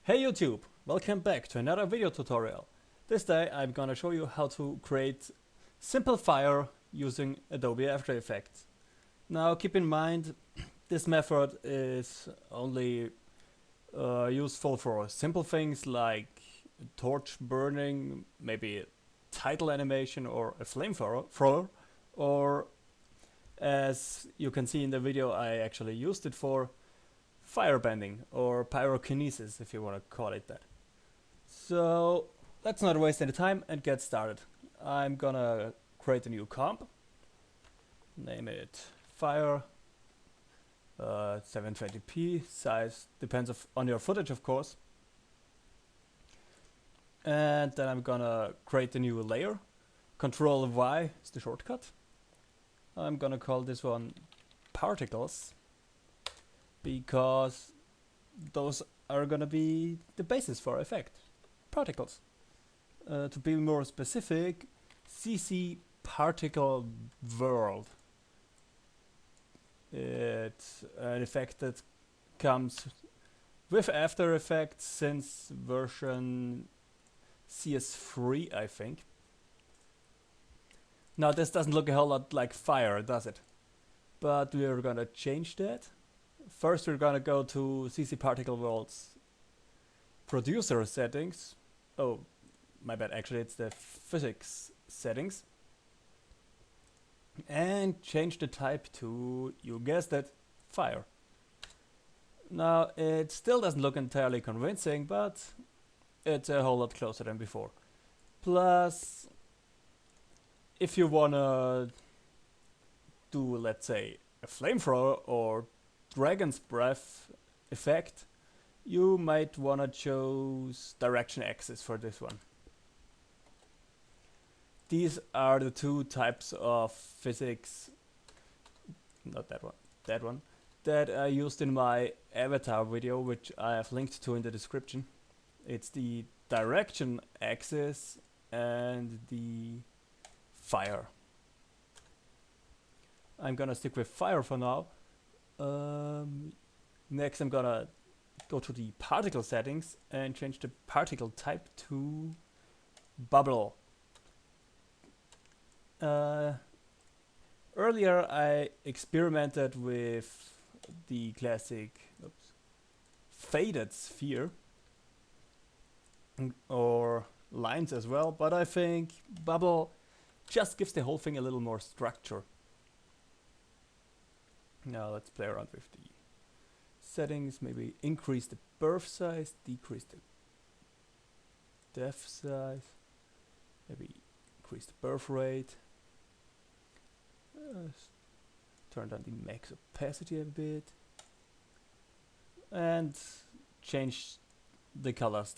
Hey YouTube! Welcome back to another video tutorial. This day I'm gonna show you how to create simple fire using Adobe After Effects. Now keep in mind this method is only useful for simple things like torch burning, maybe a title animation or a flamethrower, or as you can see in the video I actually used it for firebending or pyrokinesis if you want to call it that. So let's not waste any time and get started. I'm gonna create a new comp, name it fire, 720p, size depends on your footage of course. And then I'm gonna create a new layer, Control Y is the shortcut. I'm gonna call this one particles, because those are gonna be the basis for effect. Particles. To be more specific, CC particle world. It's an effect that comes with After Effects since version CS3, I think. Now this doesn't look a whole lot like fire, does it? But we're gonna change that. First we're gonna go to CC Particle World's producer settings. Oh, my bad, actually it's the physics settings. And change the type to, you guessed it, fire. Now it still doesn't look entirely convincing, but it's a whole lot closer than before. Plus, if you wanna do, let's say, a flamethrower or Dragon's Breath effect, you might wanna choose direction axis for this one. These are the two types of physics, not that one, that I used in my avatar video, which I have linked to in the description. It's the direction axis and the fire. I'm gonna stick with fire for now. Next I'm gonna go to the particle settings and change the particle type to bubble. Earlier I experimented with the classic faded sphere or lines as well, but I think bubble just gives the whole thing a little more structure. Now let's play around with the settings, maybe increase the birth size, decrease the depth size, maybe increase the birth rate, turn down the max opacity a bit, and change the colors.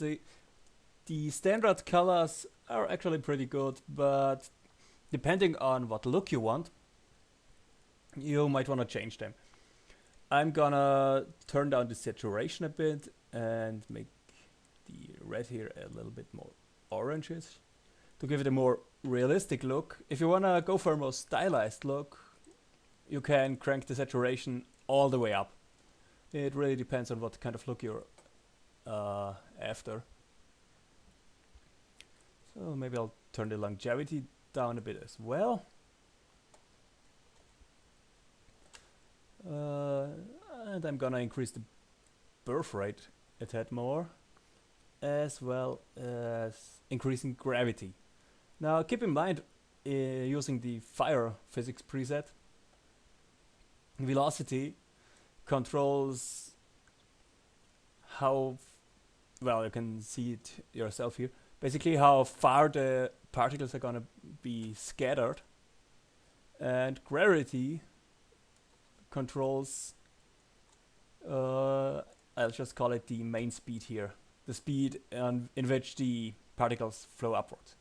The standard colors are actually pretty good, but depending on what look you want, you might want to change them. I'm gonna turn down the saturation a bit and make the red here a little bit more orangish to give it a more realistic look. If you wanna go for a more stylized look, you can crank the saturation all the way up. It really depends on what kind of look you're after. So maybe I'll turn the longevity down a bit as well. And I'm gonna increase the birth rate a tad more, as well as increasing gravity. Now keep in mind, using the fire physics preset, velocity controls how, well, you can see it yourself here, basically how far the particles are gonna be scattered, and gravity controls, I'll just call it the main speed here, the speed in which the particles flow upwards.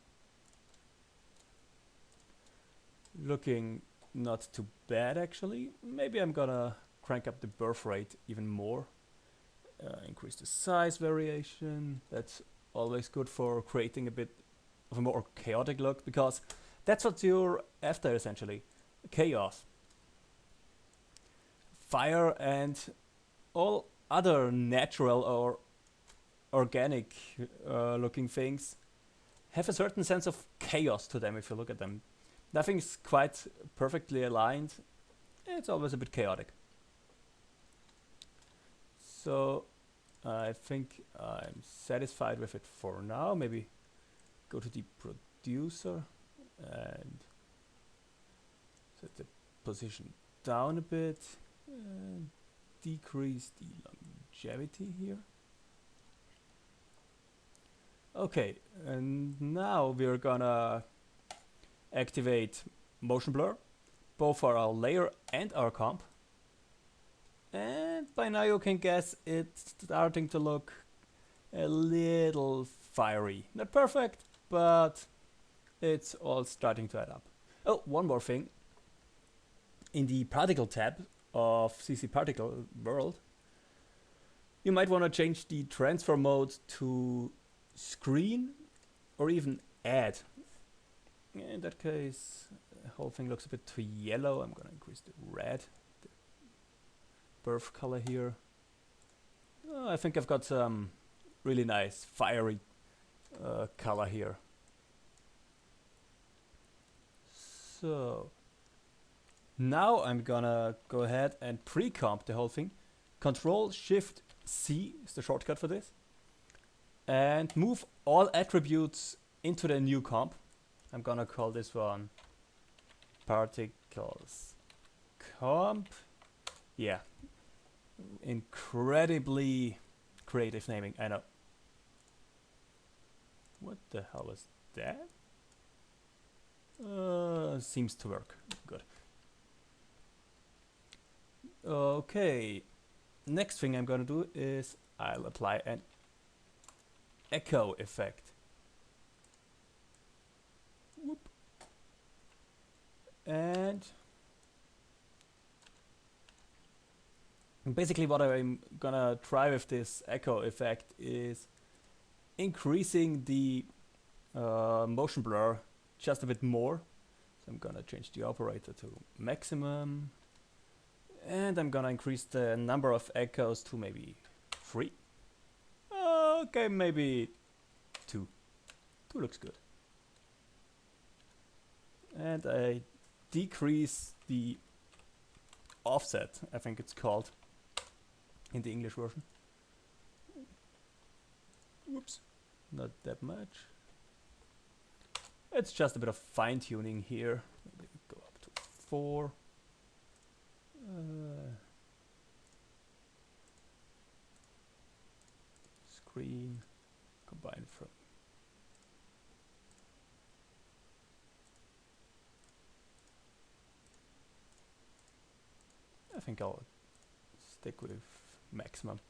Looking not too bad actually. Maybe I'm gonna crank up the birth rate even more, increase the size variation. That's always good for creating a bit of a more chaotic look, because that's what you're after essentially, chaos. Fire and all other natural or organic looking things have a certain sense of chaos to them if you look at them. Nothing's quite perfectly aligned. It's always a bit chaotic. So I think I'm satisfied with it for now. Maybe go to the producer and set the position down a bit and decrease the longevity here. Okay, and now we're gonna activate motion blur, both for our layer and our comp. And by now you can guess it's starting to look a little fiery. Not perfect, but it's all starting to add up. Oh, one more thing. In the particle tab of CC Particle World, you might want to change the transfer mode to screen or even add. In that case, the whole thing looks a bit too yellow. I'm gonna increase the red, the birth color here. Oh, I think I've got some really nice fiery color here. So now I'm gonna go ahead and pre-comp the whole thing. Control-Shift-C is the shortcut for this. And move all attributes into the new comp. I'm gonna call this one Particles Comp. Yeah, incredibly creative naming, I know. What the hell is that? Seems to work. Good. Okay, next thing I'm gonna do is I'll apply an echo effect. Whoop. And basically what I'm gonna try with this echo effect is increasing the motion blur just a bit more. So I'm gonna change the operator to maximum, and I'm gonna increase the number of echoes to maybe 3. Okay, maybe 2. 2 looks good. And I decrease the offset, I think it's called in the English version. Whoops, not that much. It's just a bit of fine tuning here. Maybe go up to 4. Screen combine from. I think I'll stick with maximum.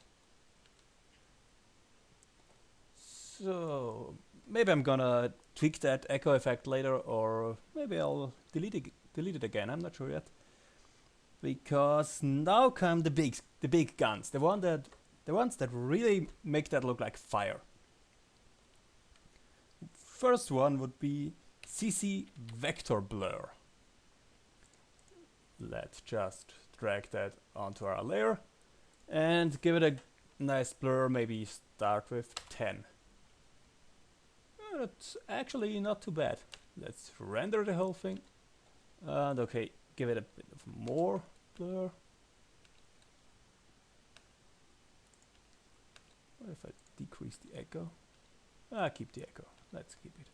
So maybe I'm gonna tweak that echo effect later, or maybe I'll delete it again. I'm not sure yet. Because now come the big guns, the ones that really make that look like fire. First one would be CC Vector Blur. Let's just drag that onto our layer and give it a nice blur. Maybe start with 10. That's actually not too bad. Let's render the whole thing. And okay, give it a bit of more blur. What if I decrease the echo? Keep the echo. Let's keep it.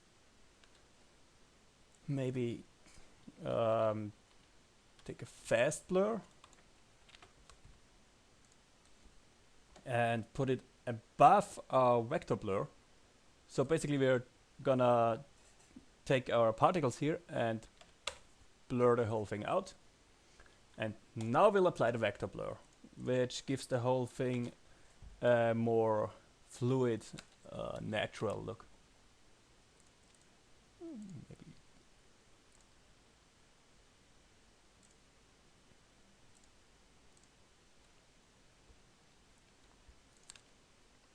Maybe take a fast blur and put it above our vector blur. So basically we're gonna take our particles here and blur the whole thing out. And now we'll apply the vector blur, which gives the whole thing a more fluid, natural look. Maybe.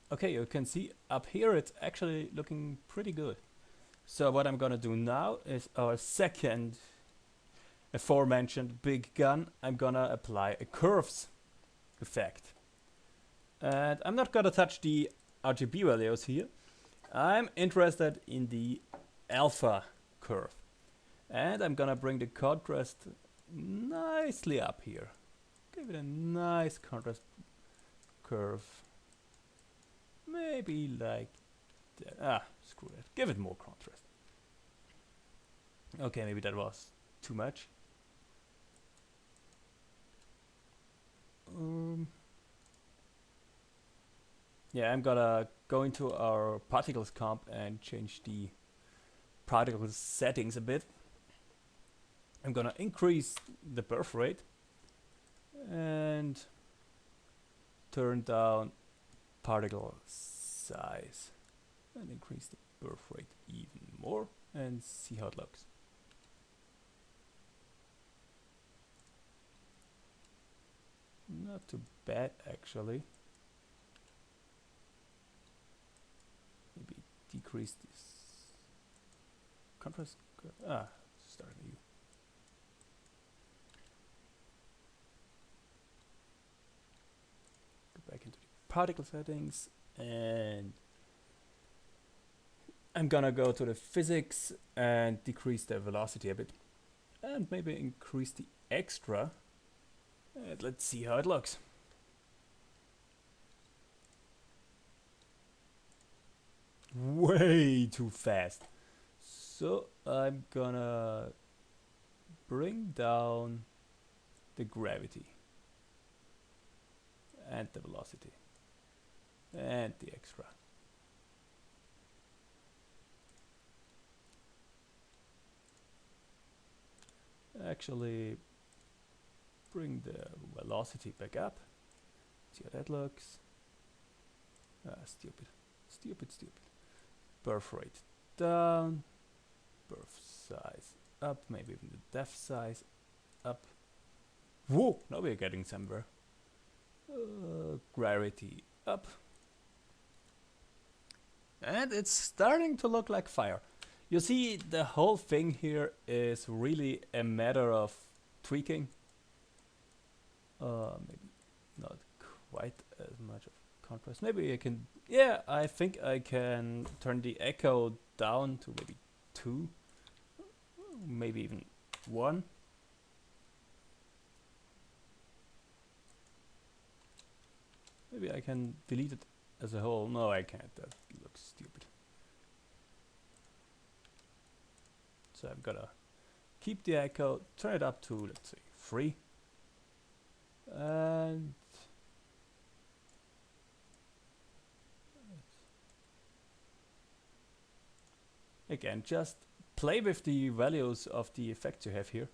Okay, you can see up here it's actually looking pretty good. So what I'm gonna do now is our second aforementioned big gun. I'm gonna apply a curves effect. And I'm not gonna touch the RGB values here, I'm interested in the alpha curve. And I'm gonna bring the contrast nicely up here. Give it a nice contrast curve. Maybe like that. Ah, screw it. Give it more contrast. Okay, maybe that was too much. Yeah, I'm gonna go into our particles comp and change the particle settings a bit. I'm gonna increase the birth rate and turn down particle size and increase the birth rate even more and see how it looks. Not too bad actually. Maybe decrease this contrast. Start new. Go back into the particle settings and I'm gonna go to the physics and decrease the velocity a bit and maybe increase the extra and let's see how it looks. Way too fast. So I'm gonna bring down the gravity and the velocity and the extra. Actually bring the velocity back up. See how that looks. Stupid. Birth rate down. Birth size up. Maybe even the depth size up. Whoa! Now we're getting somewhere. Gravity up. And it's starting to look like fire. You see, the whole thing here is really a matter of tweaking. Maybe not quite as much of contrast. Maybe I can, yeah, I think I can turn the echo down to maybe 2, maybe even 1. Maybe I can delete it as a whole. No, I can't. That looks stupid. So I'm gonna keep the echo, turn it up to, let's say, 3. And again, just play with the values of the effects you have here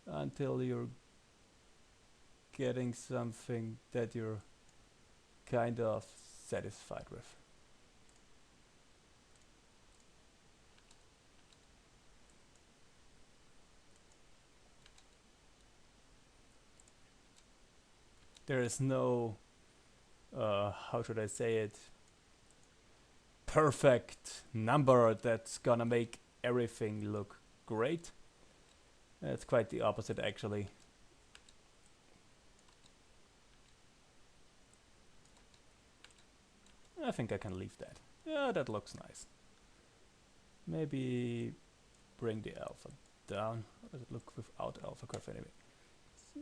until you're getting something that you're kind of satisfied with. There is no, how should I say it, perfect number that's gonna make everything look great. It's quite the opposite actually. I think I can leave that. Yeah, that looks nice. Maybe bring the alpha down. How does it look without alpha curve anyway? So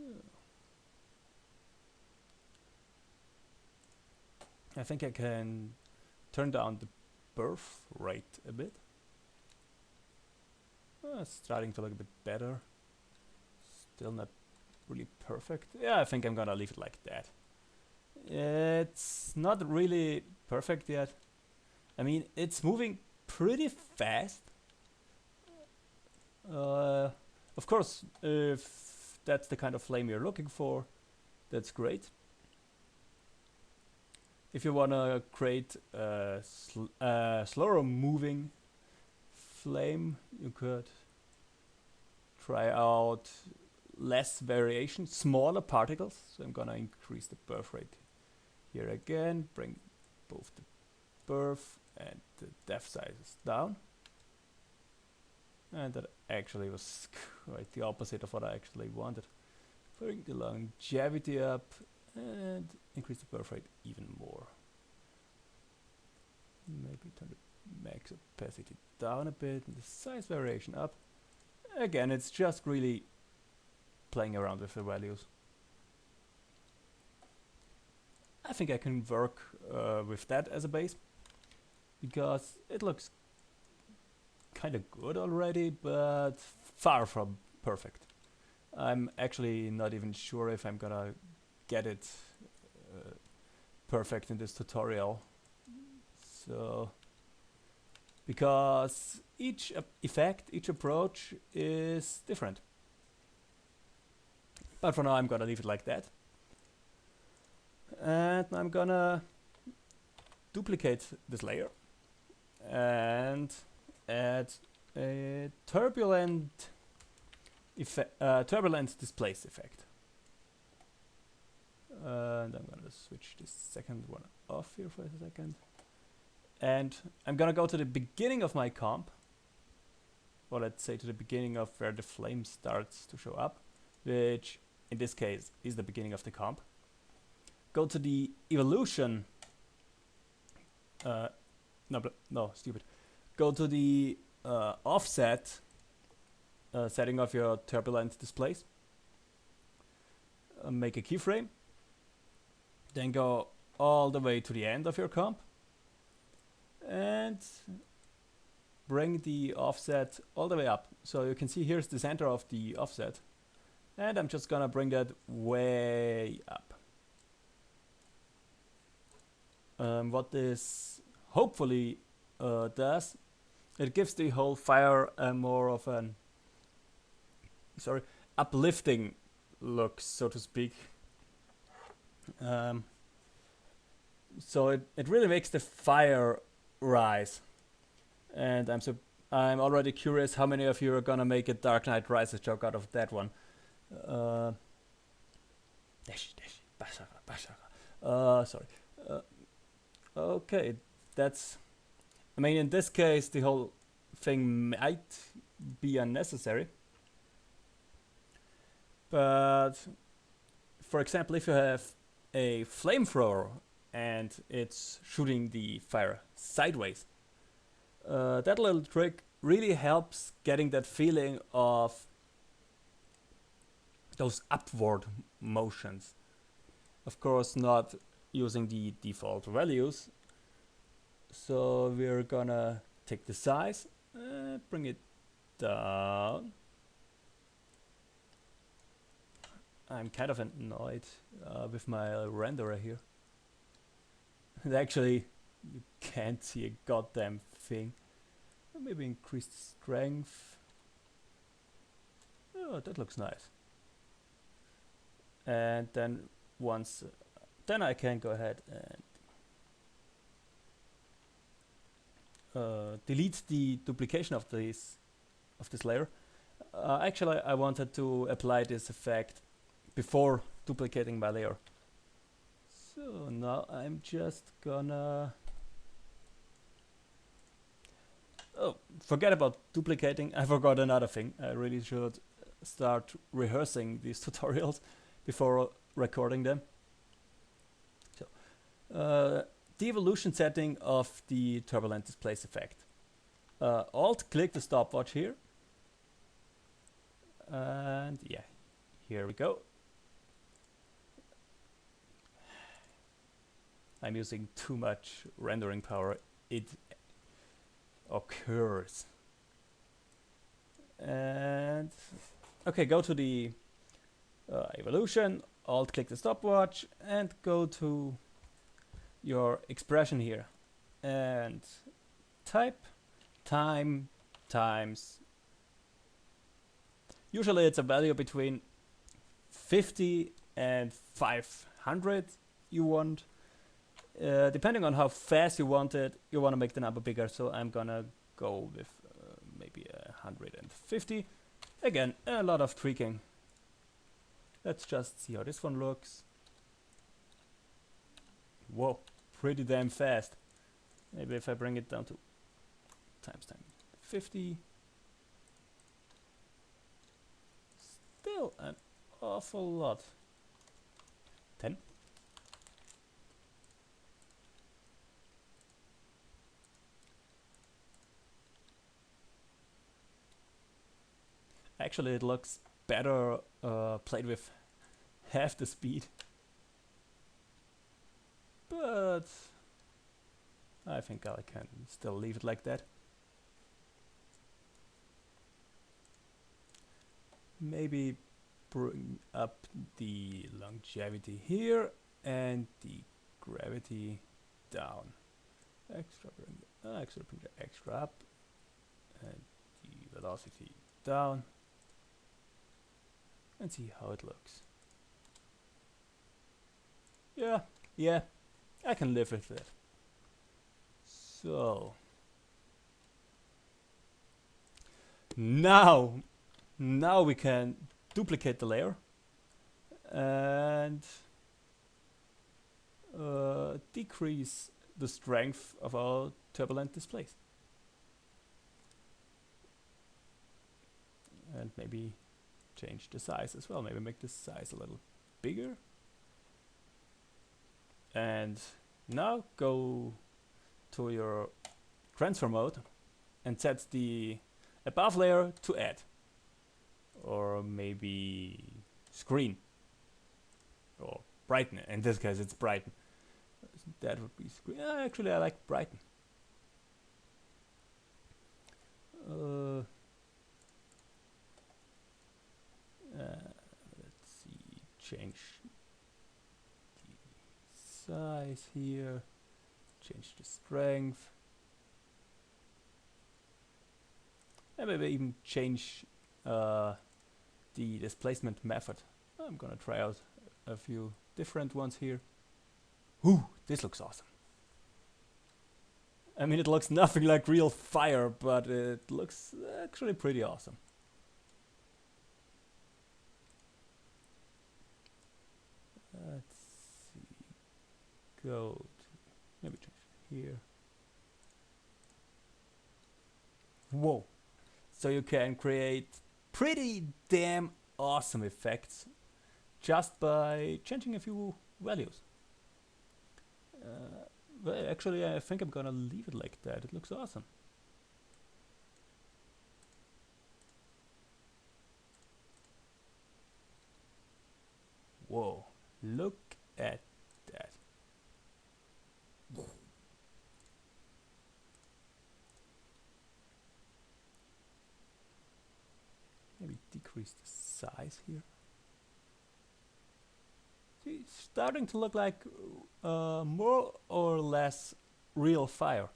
I think I can turn down the birth rate a bit. It's starting to look a bit better. Still not really perfect. Yeah, I think I'm gonna leave it like that. It's not really perfect yet. I mean, it's moving pretty fast. Of course, if that's the kind of flame you're looking for, that's great. If you want to create a slower moving flame, you could try out less variation, smaller particles. So I'm gonna increase the birth rate here again, bring both the birth and the depth sizes down. And that actually was quite the opposite of what I actually wanted. Bring the longevity up and increase the birth rate even more. Turn the max opacity down a bit and the size variation up. Again, it's just really playing around with the values. I think I can work with that as a base, because it looks kind of good already, but far from perfect. I'm actually not even sure if I'm gonna get it perfect in this tutorial. So, because each effect, each approach is different. But for now I'm gonna leave it like that. And I'm gonna duplicate this layer and add a turbulent displace effect. And I'm gonna switch this second one off here for a second. And I'm gonna go to the beginning of my comp, or let's say to the beginning of where the flame starts to show up, which in this case is the beginning of the comp. Go to the evolution. No, stupid. Go to the offset setting of your turbulent displace. Make a keyframe. Then go all the way to the end of your comp. And bring the offset all the way up. So you can see here's the center of the offset. And I'm just gonna bring that way up. What this hopefully does, it gives the whole fire more of an uplifting look, so to speak. So it really makes the fire rise. And I'm already curious how many of you are gonna make a Dark Knight Rises joke out of that one. Sorry. Okay, that's... I mean, in this case, the whole thing might be unnecessary. But, for example, if you have a flamethrower and it's shooting the fire sideways, that little trick really helps getting that feeling of those upward motions. Of course, not using the default values. So we're gonna take the size, bring it down. I'm kind of annoyed with my renderer here. And actually, you can't see a goddamn thing. Maybe increase the strength. Oh, that looks nice. And then once, then I can go ahead and delete the duplication of this layer. Actually, I wanted to apply this effect before duplicating my layer. So now I'm just gonna... Oh, forget about duplicating. I forgot another thing. I really should start rehearsing these tutorials before recording them. So, the evolution setting of the turbulent displace effect. Alt-click the stopwatch here. And yeah, here we go. I'm using too much rendering power. It occurs. And okay, go to the evolution, alt-click the stopwatch, and go to your expression here, and type time times. Usually it's a value between 50 and 500 you want. Depending on how fast you want it, you want to make the number bigger, so I'm gonna go with maybe 150. Again, a lot of tweaking. Let's just see how this one looks. Whoa, pretty damn fast. Maybe if I bring it down to times 50. Still an awful lot. 10. Actually, it looks better played with half the speed. But I think I can still leave it like that. Maybe bring up the longevity here and the gravity down. Bring the extra up and the velocity down, and see how it looks. Yeah, I can live with it. So now we can duplicate the layer and decrease the strength of our turbulent displays. And maybe change the size as well. Maybe make the size a little bigger. And now go to your transfer mode and set the above layer to add. Or maybe screen. Or brighten. In this case it's brighten. That would be screen. Actually I like brighten. Let's see, change the size here, change the strength, and maybe even change the displacement method. I'm gonna try out a few different ones here. Ooh, this looks awesome. I mean, it looks nothing like real fire, but it looks actually pretty awesome. Let's see, go to, maybe change it here. Whoa, so you can create pretty damn awesome effects just by changing a few values. Well, actually I think I'm gonna leave it like that, it looks awesome. Whoa, look at that. Maybe decrease the size here. See, it's starting to look like more or less real fire.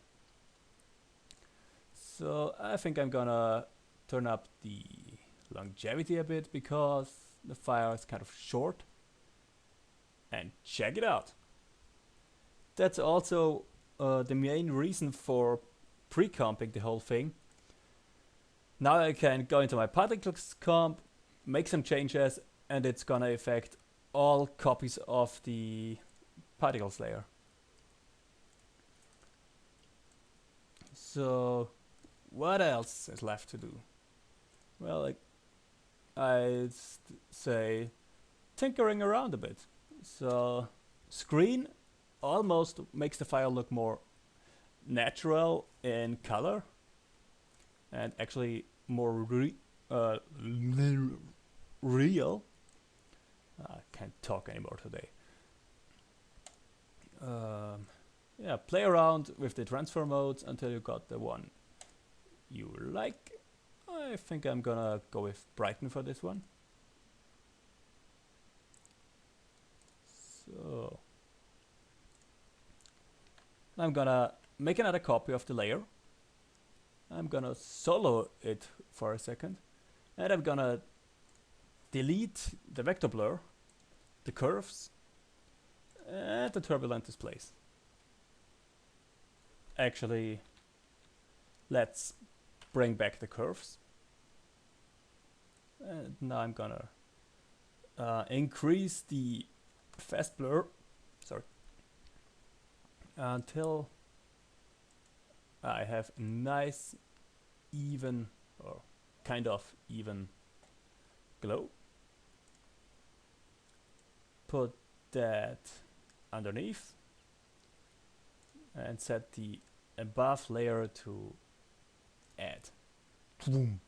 So I think I'm gonna turn up the longevity a bit because the fire is kind of short. And check it out. That's also the main reason for pre-comping the whole thing. Now I can go into my particles comp, make some changes, and it's gonna affect all copies of the particles layer. So what else is left to do? Well, I'd say tinkering around a bit. So screen almost makes the fire look more natural in color and actually more real. I can't talk anymore today. Yeah, play around with the transfer modes until you got the one you like. I think I'm gonna go with brighten for this one. So I'm gonna make another copy of the layer. I'm gonna solo it for a second, and I'm gonna delete the vector blur, the curves, and the turbulent displays. Actually, let's bring back the curves. And now I'm gonna increase the fast blur, until I have a nice, even, or kind of even glow. Put that underneath and set the above layer to add. Boom.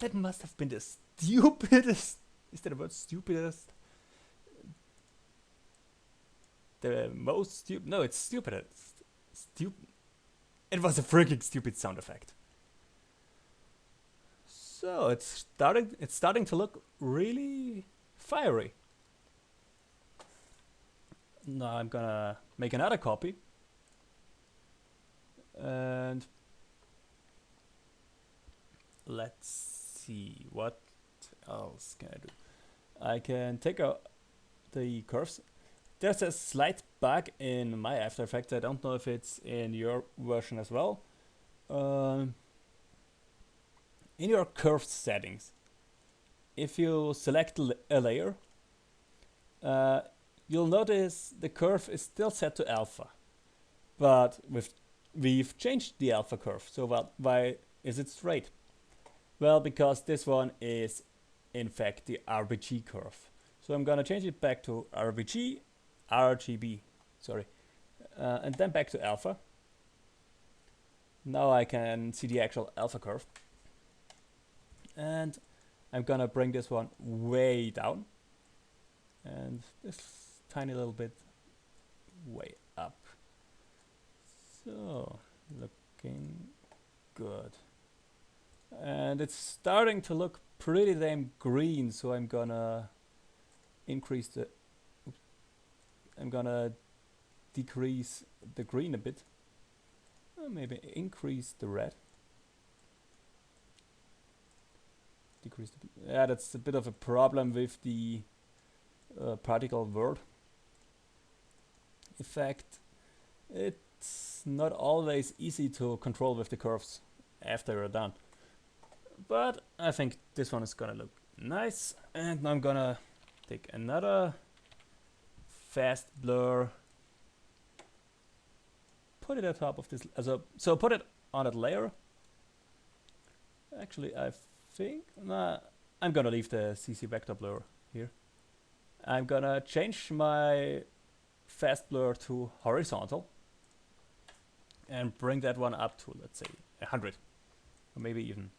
That must have been the stupidest. Is that a word? Stupidest? The most stupid. No, it's stupidest. Stupid. It was a freaking stupid sound effect. So it's starting to look really fiery. Now I'm gonna make another copy. And let's see, what else can I do? I can take out the curves. There's a slight bug in my After Effects. I don't know if it's in your version as well. In your curve settings, if you select a layer, you'll notice the curve is still set to alpha, but we've changed the alpha curve. So why is it straight? Well, because this one is in fact the RGB curve. So I'm gonna change it back to RGB, sorry, and then back to alpha. Now I can see the actual alpha curve. And I'm gonna bring this one way down and this tiny little bit way up. So, looking good. And it's starting to look pretty damn green, so I'm gonna increase the... I'm gonna decrease the green a bit. Maybe increase the red. Decrease the... Yeah, that's a bit of a problem with the particle world effect. It's not always easy to control with the curves after you're done. But I think this one is gonna look nice. And now I'm gonna take another fast blur, put it on top of this, so put it on that layer. Actually, I think I'm gonna leave the CC vector blur here. I'm gonna change my fast blur to horizontal and bring that one up to, let's say, 100 or maybe even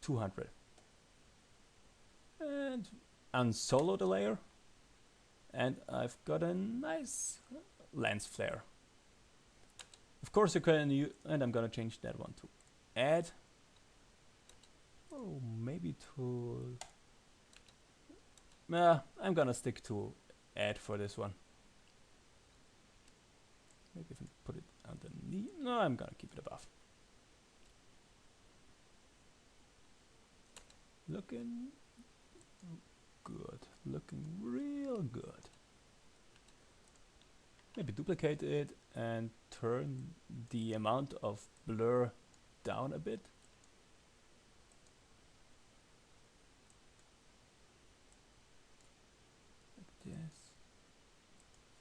200. And unsolo the layer, and I've got a nice lens flare. Of course you can use, and I'm gonna change that one to add. Oh, maybe to... I'm gonna stick to add for this one. Maybe even put it underneath. No, I'm gonna keep it above. Looking good. Looking real good. Maybe duplicate it and turn the amount of blur down a bit. Like this.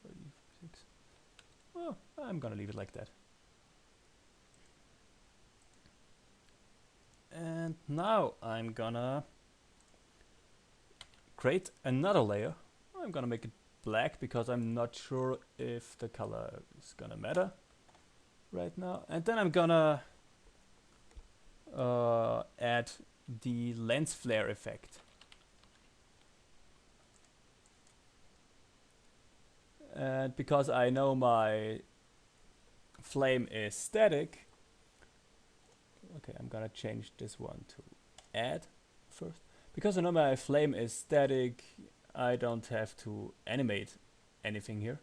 36. Well, I'm gonna leave it like that. And now I'm gonna create another layer. I'm gonna make it black because I'm not sure if the color is gonna matter right now. And then I'm gonna add the lens flare effect. And because I know my flame is static, okay, I'm gonna change this one to add first. Because I know my flame is static, I don't have to animate anything here.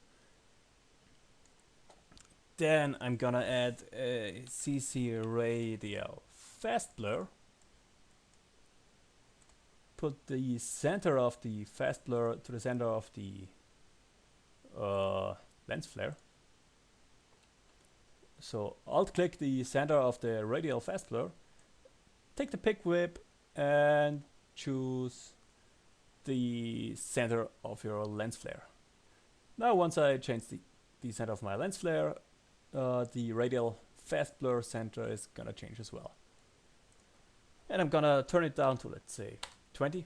Then I'm gonna add a CC radial fast blur. Put the center of the fast blur to the center of the lens flare. So alt click the center of the radial fast blur, take the pick whip and choose the center of your lens flare. Now once I change the center of my lens flare, the radial fast blur center is gonna change as well. And I'm gonna turn it down to, let's say, 20,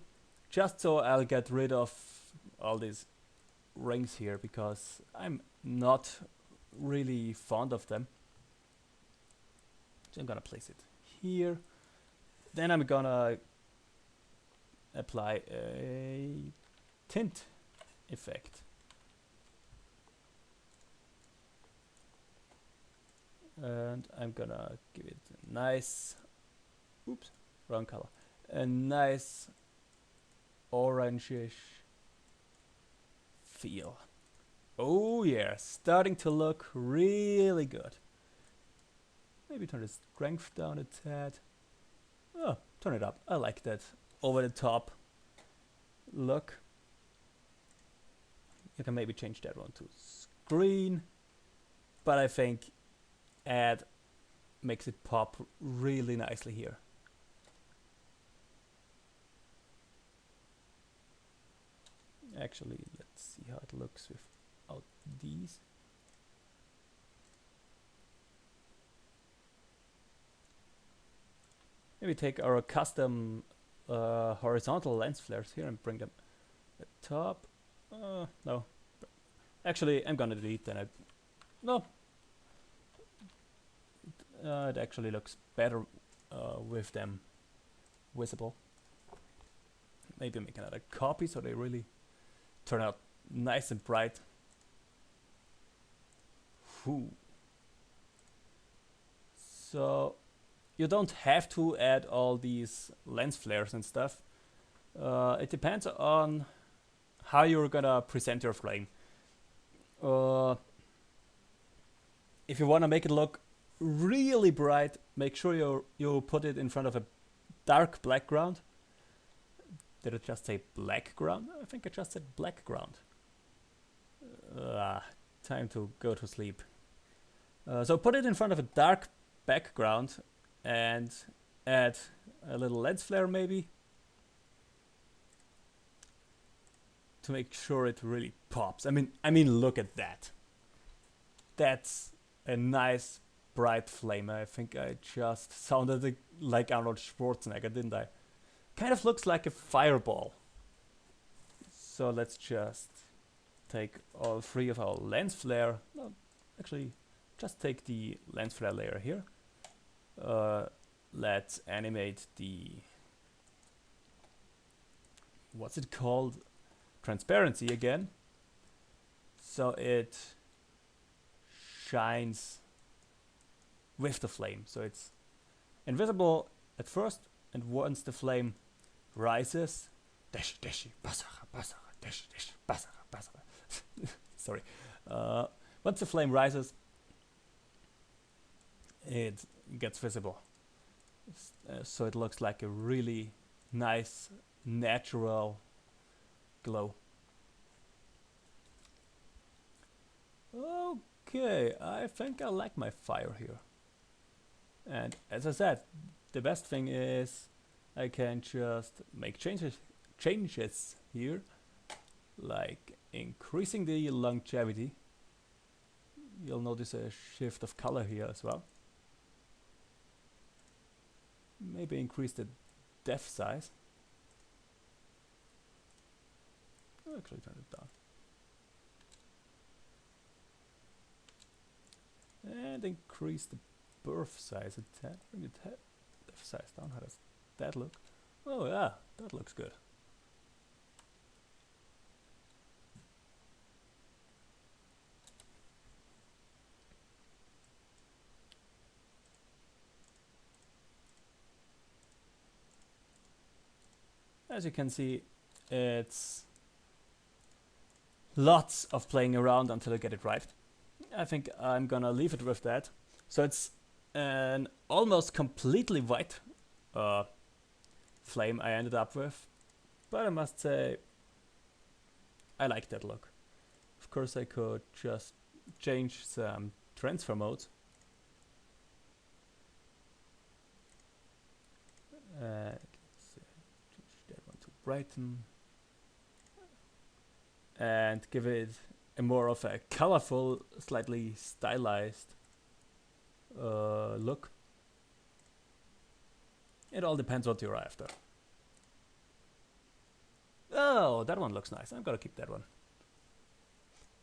just so I'll get rid of all these rings here because I'm not really fond of them. So I'm gonna place it here, Then I'm gonna apply a tint effect. And I'm gonna give it a nice, oops, wrong color, a nice orangish feel. Oh yeah, starting to look really good. Maybe turn the strength down a tad. Oh, turn it up. I like that over the top look. You can maybe change that one to screen, but I think add makes it pop really nicely here. Actually, let's see how it looks without these. Maybe take our custom horizontal lens flares here and bring them at top. No. Actually, I'm gonna delete them. No. It actually looks better with them visible. Maybe make another copy so they really turn out nice and bright. Whew. So you don't have to add all these lens flares and stuff. It depends on how you're gonna present your flame. If you wanna make it look really bright, make sure you put it in front of a dark background. Did I just say background? I think I just said background. Time to go to sleep. So put it in front of a dark background and add a little lens flare maybe to make sure it really pops. I mean look at that. That's a nice bright flame. I think I just sounded like Arnold Schwarzenegger, didn't I? Kind of looks like a fireball. So let's just take all three of our lens flare. No, actually, just take the lens flare layer here. Let's animate the, what's it called? Transparency again. So it shines with the flame. So it's invisible at first, and once the flame rises, dash, dash, basara, basara, dash, dash, basara, basara. Sorry. Once the flame rises, it gets visible. So it looks like a really nice, natural glow. Okay, I think I like my fire here. And as I said, the best thing is I can just make changes here, like increasing the longevity. You'll notice a shift of color here as well. Maybe increase the depth size. I'll actually turn it down. And increase the birth size a tad. Bring the depth size down. How does that look? Oh yeah, that looks good. As you can see, it's lots of playing around until I get it right. I think I'm gonna leave it with that. So it's an almost completely white flame I ended up with, but I must say I like that look. Of course I could just change some transfer modes. Let's change that one to brighten and give it a more of a colorful, slightly stylized look. It all depends what you're after. Oh, that one looks nice. I'm gonna keep that one.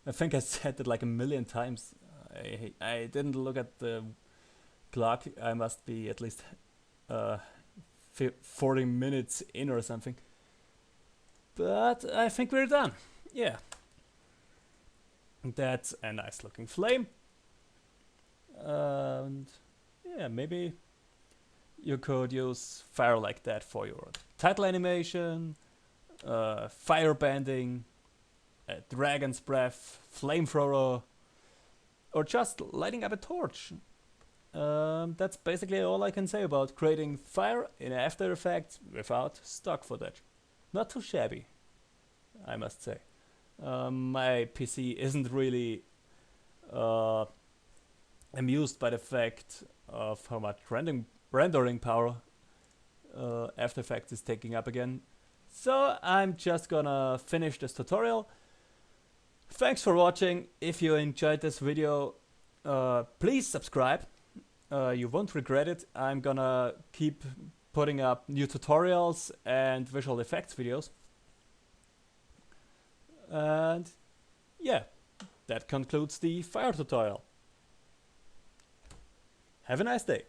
I think I said it like a million times. I didn't look at the clock. I must be at least 40 minutes in or something. But I think we're done. Yeah. That's a nice looking flame. And yeah, maybe you could use fire like that for your title animation, fire bending, a dragon's breath, flamethrower, or just lighting up a torch. That's basically all I can say about creating fire in After Effects without stock footage. Not too shabby, I must say. My PC isn't really amused by the fact of how much rendering power After Effects is taking up again. So I'm just gonna finish this tutorial. Thanks for watching. If you enjoyed this video, please subscribe. You won't regret it. I'm gonna keep putting up new tutorials and visual effects videos. And yeah, that concludes the fire tutorial. Have a nice day.